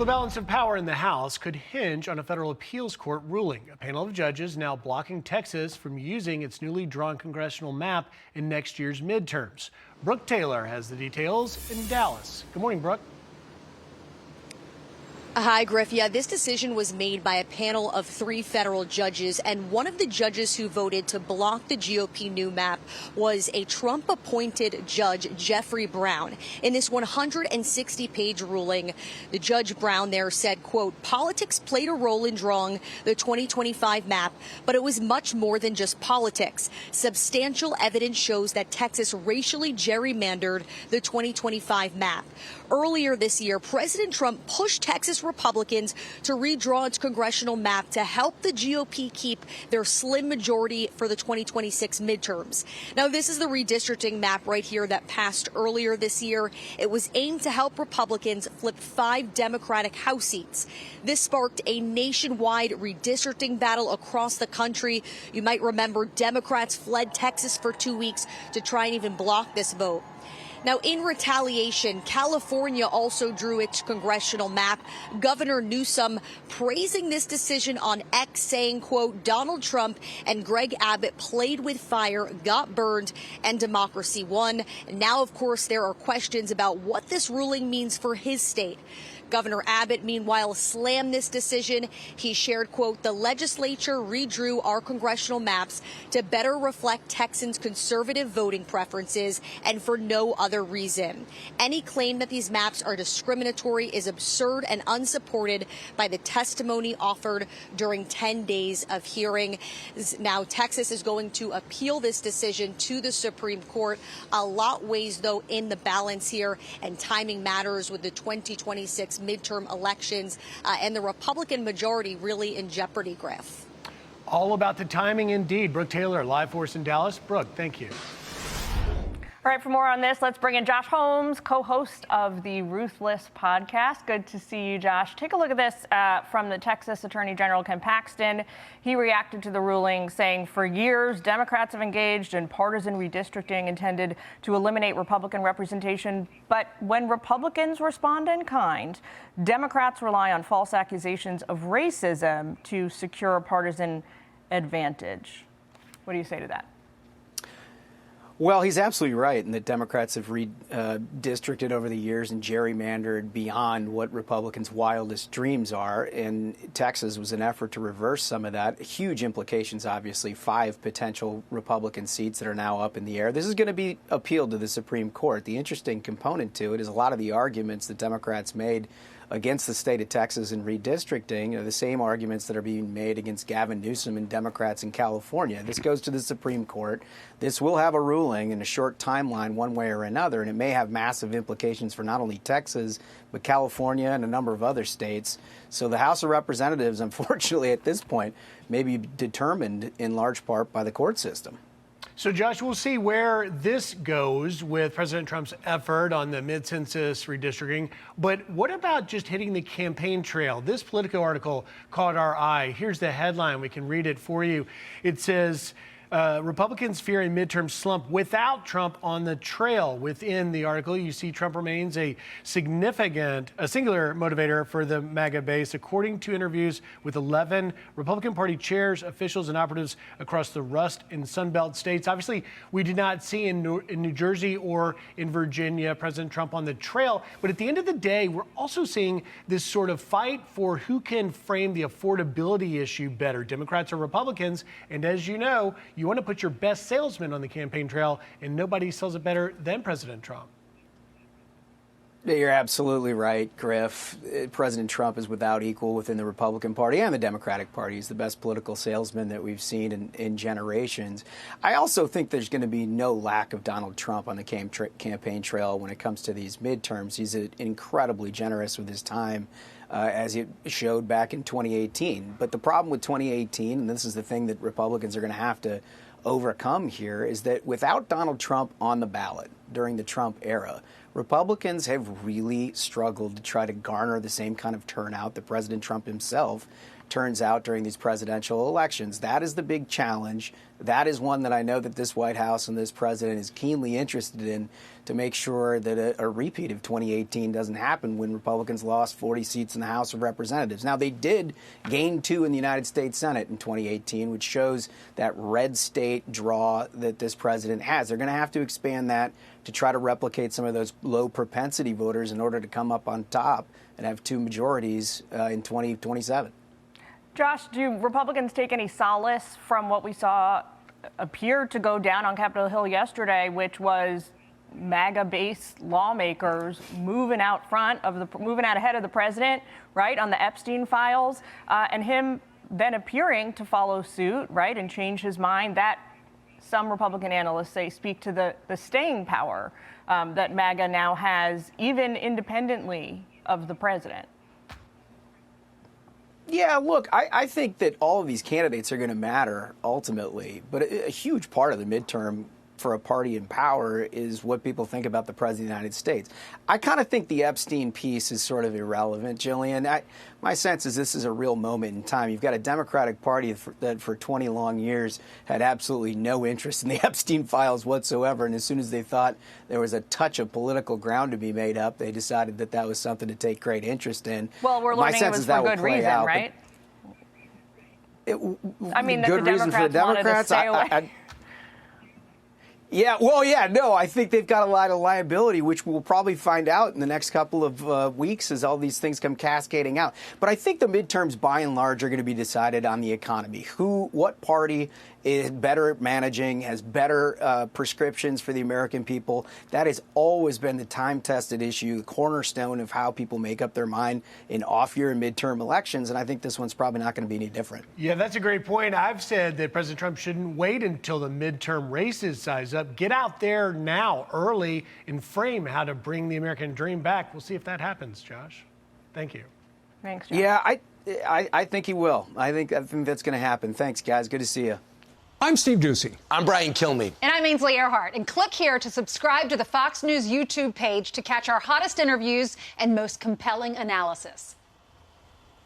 The balance of power in the House could hinge on a federal appeals court ruling. A panel of judges now blocking Texas from using its newly drawn congressional map in next year's midterms. Brooke Taylor has the details in Dallas. Good morning, Brooke. Hi, Griff. Yeah, this decision was made by a panel of 3 federal judges, and one of the judges who voted to block the GOP new map was a Trump-appointed judge, Jeffrey Brown. In this 160-page ruling, the Judge Brown there said, quote, politics played a role in drawing the 2025 map, but it was much more than just politics. Substantial evidence shows that Texas racially gerrymandered the 2025 map. Earlier this year, President Trump pushed Texas Republicans to redraw its congressional map to help the GOP keep their slim majority for the 2026 midterms. Now, this is the redistricting map right here that passed earlier this year. It was aimed to help Republicans flip 5 Democratic House seats. This sparked a nationwide redistricting battle across the country. You might remember Democrats fled Texas for 2 weeks to try and even block this vote. Now, in retaliation, California also drew its congressional map. Governor Newsom praising this decision on X, saying, quote, Donald Trump and Greg Abbott played with fire, got burned, and democracy won. And now, of course, there are questions about what this ruling means for his state. Governor Abbott, meanwhile, slammed this decision. He shared, quote, the legislature redrew our congressional maps to better reflect Texans' conservative voting preferences and for no other reason. Any claim that these maps are discriminatory is absurd and unsupported by the testimony offered during 10 days of hearing. Now, Texas is going to appeal this decision to the Supreme Court. A lot weighs, though, in the balance here, and timing matters with the 2026 midterm elections and the Republican majority really in jeopardy, Griff. All about the timing indeed. Brooke Taylor, live for us in Dallas. Brooke, thank you. All right, for more on this, let's bring in Josh Holmes, co-host of the Ruthless podcast. Good to see you, Josh. Take a look at this from the Texas Attorney General, Ken Paxton. He reacted to the ruling, saying, for years, Democrats have engaged in partisan redistricting intended to eliminate Republican representation. But when Republicans respond in kind, Democrats rely on false accusations of racism to secure a partisan advantage. What do you say to that? Well, he's absolutely right in that Democrats have redistricted over the years and gerrymandered beyond what Republicans' wildest dreams are. And Texas was an effort to reverse some of that. Huge implications, obviously, 5 potential Republican seats that are now up in the air. This is going to be appealed to the Supreme Court. The interesting component to it is a lot of the arguments that Democrats made against the state of Texas in redistricting are the same arguments that are being made against Gavin Newsom and Democrats in California. This goes to the Supreme Court. This will have a ruling in a short timeline one way or another, and it may have massive implications for not only Texas, but California and a number of other states. So the House of Representatives, unfortunately, at this point, may be determined in large part by the court system. So, Josh, we'll see where this goes with President Trump's effort on the mid-census redistricting. But what about just hitting the campaign trail? This Politico article caught our eye. Here's the headline. We can read it for you. It says, Republicans fear a midterm slump without Trump on the trail. Within the article, you see Trump remains a singular motivator for the MAGA base, according to interviews with 11 Republican Party chairs, officials, and operatives across the Rust and Sunbelt states. Obviously, we did not see in New Jersey or in Virginia President Trump on the trail. But at the end of the day, we're also seeing this sort of fight for who can frame the affordability issue better, Democrats or Republicans. And as you know, you want to put your best salesman on the campaign trail, and nobody sells it better than President Trump. You're absolutely right, Griff. President Trump is without equal within the Republican Party and the Democratic Party. He's the best political salesman that we've seen in generations. I also think there's going to be no lack of Donald Trump on the campaign trail when it comes to these midterms. He's incredibly generous with his time, as it showed back in 2018. But the problem with 2018, and this is the thing that Republicans are going to have to overcome here, is that without Donald Trump on the ballot during the Trump era, Republicans have really struggled to try to garner the same kind of turnout that President Trump himself turns out during these presidential elections. That is the big challenge. That is one that I know that this White House and this president is keenly interested in, to make sure that a repeat of 2018 doesn't happen when Republicans lost 40 seats in the House of Representatives. Now, they did gain 2 in the United States Senate in 2018, which shows that red state draw that this president has. They're going to have to expand that to try to replicate some of those low propensity voters in order to come up on top and have 2 majorities in 2027. Josh, do Republicans take any solace from what we saw appear to go down on Capitol Hill yesterday, which was MAGA-based lawmakers moving out ahead of the president, right, on the Epstein files, and him then appearing to follow suit, right, and change his mind? That, some Republican analysts say, speak to the staying power that MAGA now has, even independently of the president. Yeah, look, I think that all of these candidates are going to matter ultimately, but a huge part of the midterm for a party in power is what people think about the President of the United States. I kind of think the Epstein piece is sort of irrelevant, Jillian. My sense is this is a real moment in time. You've got a Democratic Party that for 20 long years had absolutely no interest in the Epstein files whatsoever, and as soon as they thought there was a touch of political ground to be made up, they decided that that was something to take great interest in. Well, we're learning it was for good reason, right? I mean, good that the reason for the Democrats wanted to Democrats. stay away. Yeah, well, yeah, no, I think they've got a lot of liability, which we'll probably find out in the next couple of weeks as all these things come cascading out. But I think the midterms, by and large, are going to be decided on the economy. What party is better at managing, has better prescriptions for the American people. That has always been the time-tested issue, the cornerstone of how people make up their mind in off-year and midterm elections, and I think this one's probably not going to be any different. Yeah, that's a great point. I've said that President Trump shouldn't wait until the midterm races size up. Get out there now, early, and frame how to bring the American dream back. We'll see if that happens, Josh. Thank you. Thanks, Josh. Yeah, I think he will. I think that's going to happen. Thanks, guys. Good to see you. I'm Steve Doocy. I'm Brian Kilmeade. And I'm Ainsley Earhart. And click here to subscribe to the Fox News YouTube page to catch our hottest interviews and most compelling analysis.